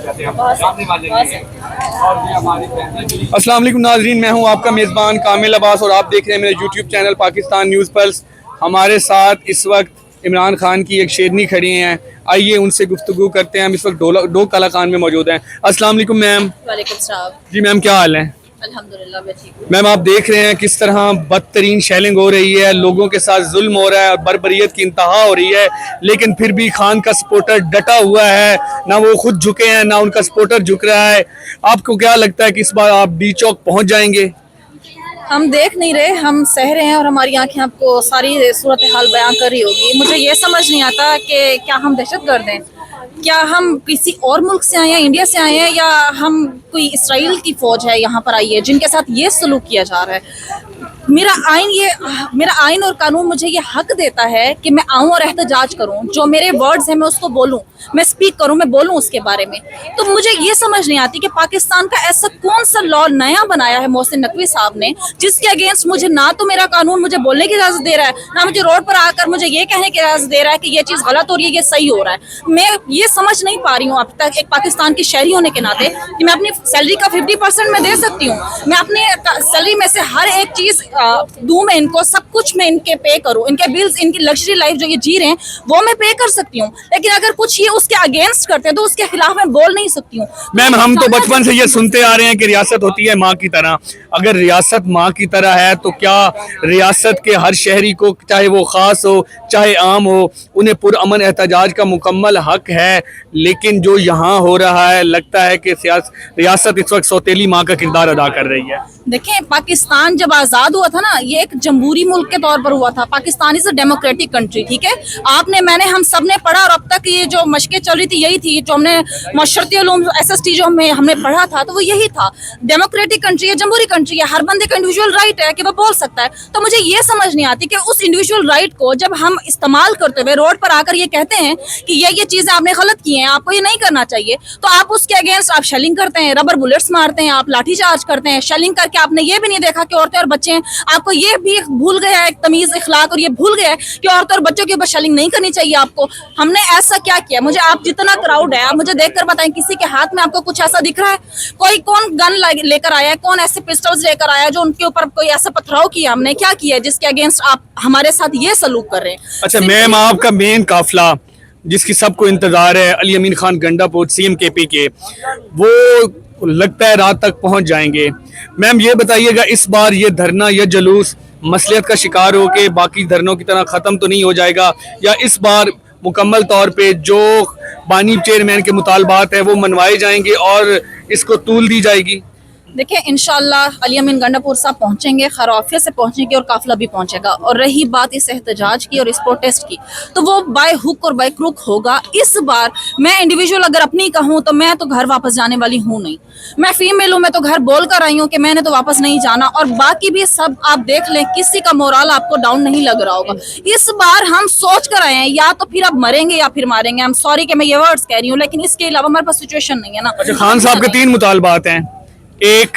अस्सलाम वालेकुम नाजरीन, मैं हूं आपका मेज़बान कामिल अब्बास और आप देख रहे हैं मेरे YouTube channel Pakistan news pulse. हमारे साथ इस वक्त इमरान खान की एक शेरनी खड़ी हैं, आइए उनसे गुफ्तगू करते हैं। हम इस वक्त डोक कला खान में मौजूद हैं। अस्सलाम वालेकुम मैम। वालेकुम सलाम। जी मैम, क्या हाल है? अल्हम्दुलिल्लाह मैं ठीक हूँ। मैम, आप देख रहे हैं किस तरह बदतरीन शेलिंग हो रही है, लोगों के साथ जुल्म हो रहा है, बर्बरियत की इंतहा हो रही है, लेकिन फिर भी खान का सपोर्टर डटा हुआ है। ना वो खुद झुके हैं, ना उनका सपोर्टर झुक रहा है। आपको क्या लगता है कि इस बार आप डी चौक पहुंच जाएंगे? हम देख नहीं रहे, हम सह रहे हैं और हमारी आंखें आपको सारी सूरत हाल बयां कर रही होगी। मुझे ये समझ नहीं आता कि क्या हम दहशतगर्द हैं, क्या हम किसी और मुल्क से आए हैं, इंडिया से आए हैं, या हम कोई इसराइल की फौज है यहाँ पर आई है जिनके साथ ये सलूक किया जा रहा है। मेरा आइन और कानून मुझे ये हक देता है कि मैं आऊँ और एहतजाज करूँ, जो मेरे वर्ड्स हैं मैं उसको बोलूँ, मैं स्पीक करूँ, मैं बोलूँ उसके बारे में। तो मुझे ये समझ नहीं आती कि पाकिस्तान का ऐसा कौन सा लॉ नया बनाया है मोहसिन नकवी साहब ने, जिसके अगेंस्ट मुझे ना तो मेरा कानून मुझे बोलने की इजाजत दे रहा है, ना मुझे रोड पर आकर मुझे ये कहने की इजाजत दे रहा है कि ये चीज़ गलत हो रही है, ये सही हो रहा है। मैं ये समझ नहीं पा रही हूँ अब तक एक पाकिस्तान की शहरी होने के नाते कि मैं अपनी सैलरी का 50% मैं दे सकती हूँ, मैं अपनी सैलरी में से हर एक चीज़ दूं, मैं इनको सब कुछ मैं इनके पे करूं, इनके बिल्स, इनकी लग्जरी लाइफ जो ये जी रहे हैं वो मैं पे कर सकती हूँ। लेकिन अगर कुछ ये उसके अगेंस्ट करते हैं तो उसके खिलाफ मैं बोल नहीं सकती हूँ। मैम, हम तो बचपन से ये सुनते आ रहे हैं कि रियासत होती है माँ की तरह। अगर रियासत माँ की तरह है तो क्या रियासत के हर शहरी को, चाहे वो ख़ास हो चाहे आम हो, उन्हें पुरअमन एहतजाज का मुकम्मल हक है? लेकिन जो यहाँ हो रहा है, लगता है कि रियासत इस वक्त सौतेली माँ का किरदार अदा कर रही है। देखें, पाकिस्तान जब आज़ाद हुआ था ना, ये एक जमहूरी मुल्क के तौर पर हुआ था। Pakistan is a democratic country, ठीक है। आपने, मैंने, हम सब ने पढ़ा और अब तक ये जो मशक़ें चल रही थी यही थी, जो हमने माशरती उलूम SST जो हमने पढ़ा था तो वो यही था। डेमोक्रेटिक कंट्री है, जमहूरी कंट्री है, हर बंदे का इंडिविजुअल राइट है कि वो बोल सकता है। तो मुझे ये समझ नहीं आती कि उस इंडिविजुअल राइट को जब हम इस्तेमाल करते हुए रोड पर आकर ये कहते हैं कि ये चीज़ें आपने गलत की हैं, आपको ये नहीं करना चाहिए, तो आप उसके अगेंस्ट आप शेलिंग करते हैं, रबर बुलेट्स मारते हैं, आप लाठी चार्ज करते हैं। शेलिंग करके आपने ये भी नहीं देखा कि औरतें और बच्चे हैं। आपको ये भी भूल गया है तमीज इखलाक, और ये भूल गया है कि औरतों और बच्चों के ऊपर शेलिंग नहीं करनी चाहिए आपको। हमने ऐसा क्या किया? मुझे आप जितना क्राउड है, आप मुझे देखकर बताएं, किसी के हाथ में आपको कुछ ऐसा दिख रहा है? कोई कौन गन लेकर आया है? कौन ऐसे पिस्टल्स लेकर आया है जो उनके ऊपर कोई ऐसा पथराव किया? हमने क्या किया है जिसके अगेंस्ट आप हमारे साथ ये सलूक कर रहे हैं? अच्छा मैम, आपका मेन काफिला जिसकी सबको इंतजार है, अली अमीन खान गंडापुर CM KP के, वो लगता है रात तक पहुंच जाएंगे। मैम ये बताइएगा, इस बार ये धरना या जुलूस मसलियत का शिकार हो के बाकी धरनों की तरह ख़त्म तो नहीं हो जाएगा, या इस बार मुकम्मल तौर पे जो बानी चेयरमैन के मुतालबात हैं वो मनवाए जाएंगे और इसको तूल दी जाएगी? देखिए, इंशाल्लाह अली अमीन गंडापुर साहब पहुंचेंगे, खराफिया से पहुंचेंगे और काफिला भी पहुंचेगा। और रही बात इस एहतजाज की और इस प्रोटेस्ट की, तो वो बाय हुक और बाय क्रुक होगा। इस बार मैं इंडिविजुअल अगर अपनी कहूँ तो मैं तो घर वापस जाने वाली हूँ नहीं। मैं फीमेल हूँ, मैं तो घर बोल कर आई हूँ कि मैंने तो वापस नहीं जाना। और बाकी भी सब आप देख लें, किसी का मोरल आपको डाउन नहीं लग रहा होगा। इस बार हम सोच कर आए हैं, या तो फिर अब मरेंगे या फिर मारेंगे। आई एम सॉरी कि मैं ये वर्ड्स कह रही हूँ, लेकिन इसके अलावा हमारे पास सिचुएशन नहीं है ना। अच्छा, खान साहब के 3 मुतालबात हैं। एक,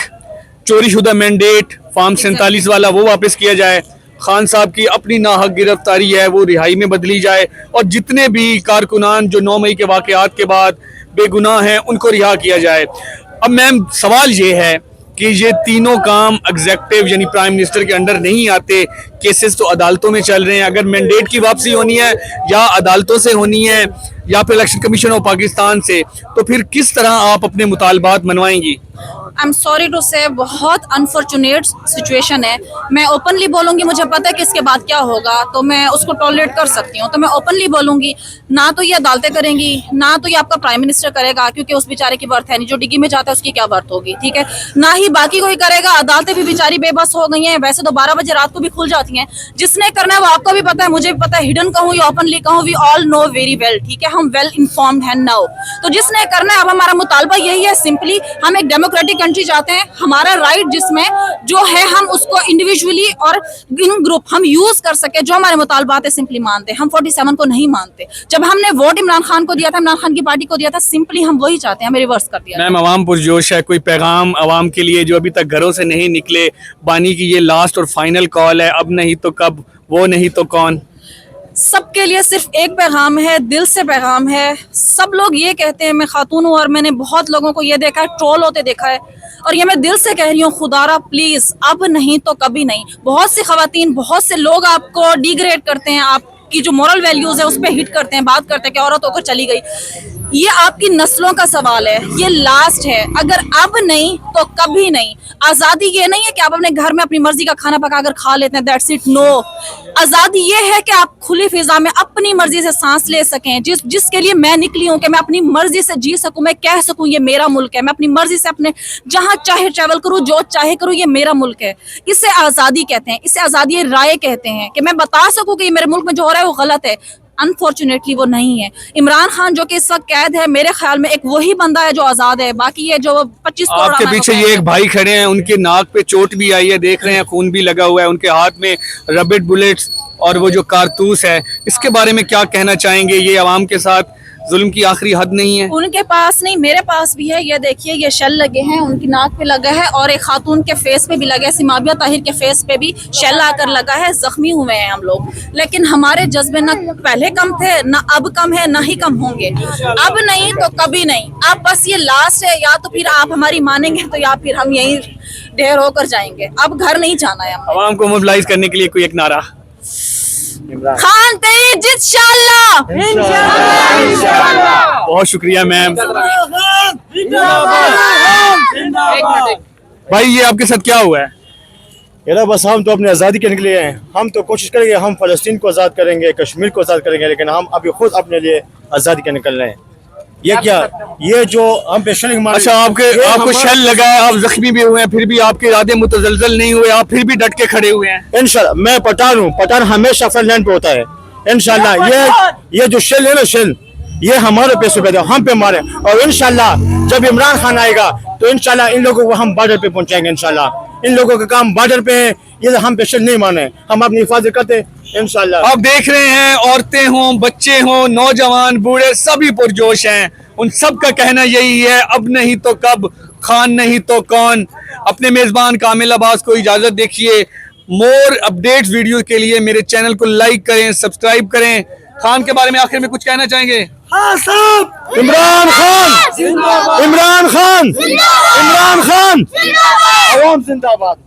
चोरीशुदा मैंडेट फॉर्म 47 वाला वो वापस किया जाए। खान साहब की अपनी नाहक गिरफ्तारी है वो रिहाई में बदली जाए, और जितने भी कारकुनान जो 9 मई के वाकयात के बाद बेगुनाह हैं उनको रिहा किया जाए। अब मैम सवाल ये है कि ये तीनों काम एग्जेक्टिव यानी प्राइम मिनिस्टर के अंडर नहीं आते। केसेस तो अदालतों में चल रहे हैं। अगर मैंडेट की वापसी होनी है या अदालतों से होनी है या फिर इलेक्शन कमीशन ऑफ पाकिस्तान से, तो फिर किस तरह आप अपने मुतालबात मनवाएंगी? आई एम सॉरी टू से, बहुत अनफॉर्चुनेट सिचुएशन है। मैं ओपनली बोलूँगी, मुझे पता है कि इसके बाद क्या होगा, तो मैं उसको टॉलरेट कर सकती हूँ, तो मैं ओपनली बोलूँगी। ना तो ये अदालतें करेंगी, ना तो ये आपका प्राइम मिनिस्टर करेगा, क्योंकि उस बेचारे की बर्थ है नहीं। जो डिग्गी में जाता है उसकी क्या बर्थ होगी, ठीक है। ना ही बाकी कोई करेगा। अदालतें भी बेचारी बेबस हो गई हैं। वैसे तो 12 बजे रात को भी खुल जाती हैं। जिसने करना है वो आपको भी पता है, मुझे भी पता है। हिडन कहूँ या ओपनली कहूँ, we all know very well, ठीक है। हम वेल इन्फॉर्म्ड हैं नाउ। तो जिसने करना है, अब हमारा मुतालबा यही है सिंपली, हम एक डेमोक्रेटिक कंट्री चाहते हैं। हमारा राइट जिसमें जो है हम उसको इंडिविजुअली और इन ग्रुप हम यूज कर सके। जो हमारे मुतालबात है सिंपली मानते। हम 47 को नहीं मानते। जब हमने वोट इमरान खान को दिया था, इमरान खान की पार्टी को दिया था, सिंपली हम वही चाहते हैं, हमें रिवर्स कर दिया। मैम, अवाम पुरजोश है। कोई पैगाम अवाम के लिए जो अभी तक घरों से नहीं निकले? बानी की ये लास्ट और फाइनल कॉल है, अब नहीं तो कब, वो नहीं तो कौन? सबके लिए सिर्फ एक पैगाम है, दिल से पैगाम है। सब लोग ये कहते हैं, मैं खातून हूँ और मैंने बहुत लोगों को ये देखा है, ट्रोल होते देखा है, और ये मैं दिल से कह रही हूँ, खुदारा प्लीज अब नहीं तो कभी नहीं। बहुत सी खवातीन, बहुत से लोग आपको डिग्रेड करते हैं, आपकी जो मॉरल वैल्यूज है उस पर हिट करते हैं, बात करते हैं कि औरत होकर चली गई। ये आपकी नस्लों का सवाल है, ये लास्ट है। अगर अब नहीं तो कभी नहीं। आजादी ये नहीं है कि आप अपने घर में अपनी मर्जी का खाना पकाकर खा लेते हैं, दैट्स इट। नो, आजादी ये है कि आप खुली फिजा में अपनी मर्जी से सांस ले सकें। जिसके लिए मैं निकली हूँ कि मैं अपनी मर्जी से जी सकूं, मैं कह सकूं ये मेरा मुल्क है, मैं अपनी मर्जी से अपने जहां चाहे ट्रैवल करूं, जो चाहे करूं, ये मेरा मुल्क है। इसे आजादी कहते हैं, इसे आजादी राय कहते हैं कि मैं बता सकूं कि ये मेरे मुल्क में जो हो रहा है वो गलत है। अनफॉर्चुनेटली वो नहीं है। इमरान खान जो कि इस वक्त कैद है, मेरे ख्याल में एक वही बंदा है जो आजाद है, बाकी ये जो 25 करोड़ आपके पीछे ये एक भाई खड़े हैं, उनके नाक पे चोट भी आई है, देख रहे हैं खून भी लगा हुआ है, उनके हाथ में रबड़ बुलेट्स और वो जो कारतूस है, इसके बारे में क्या कहना चाहेंगे? ये अवाम के साथ जुल्म की आखिरी हद नहीं है? उनके पास नहीं, मेरे पास भी है। ये देखिए, ये शेल लगे हैं, उनकी नाक पे लगा है और एक खातून के फेस पे भी लगा है, सिमाबिया ताहिर के फेस पे भी शेल आकर लगा है। जख्मी हुए हैं हम लोग, लेकिन हमारे जज्बे ना पहले कम थे, ना अब कम है, ना ही कम होंगे। अब नहीं तो कभी नहीं। अब बस ये लास्ट है, या तो फिर आप हमारी मानेंगे तो या फिर हम यहीं ढेर होकर जाएंगे। अब घर नहीं जाना है हमें। अवाम को मोबिलाइज करने के लिए कोई एक नारा। खान तेरी इंशाल्लाह। बहुत शुक्रिया मैम। भाई ये आपके साथ क्या हुआ है? यार बस हम तो अपनी आज़ादी के लिए हैं। हम तो कोशिश करेंगे, हम फ़लस्तीन को आज़ाद करेंगे, कश्मीर को आज़ाद करेंगे, लेकिन हम अभी खुद अपने लिए आज़ादी के निकल रहे हैं। ये क्या, ये जो हम पे शेलिंग मारे। अच्छा, आपको शेल लगा है, आप जख्मी भी हुए हैं, फिर भी आपके इरादे मुतज़लज़ल नहीं हुए, आप फिर भी डट के खड़े हुए हैं। इंशाल्लाह, मैं पठान हूँ, पठान हमेशा फ्रंट लाइन पे होता है। इंशाल्लाह ये जो शेल है ना, शेल ये हमारे पैसे पे, हम पे मारे, और इंशाल्लाह जब इमरान खान आएगा तो इंशाल्लाह इन लोगों को हम बॉर्डर पे पहुंचाएंगे। इंशाल्लाह इन लोगों का काम बॉर्डर पे है, ये हम पे शेल नहीं माने, हम अपनी हिफाजत करते इंशाल्लाह। आप देख रहे हैं, औरतें हों, बच्चे हों, नौजवान, बूढ़े, सभी पुरजोश हैं। उन सब का कहना यही है, अब नहीं तो कब, खान नहीं तो कौन। अपने मेजबान कामिल अब्बास को इजाजत देखिए। मोर अपडेट्स वीडियो के लिए मेरे चैनल को लाइक करें, सब्सक्राइब करें। खान के बारे में आखिर में कुछ कहना चाहेंगे? हाँ साहब, इमरान खान, इमरान खान, इमरान खान, अवाम जिंदाबाद।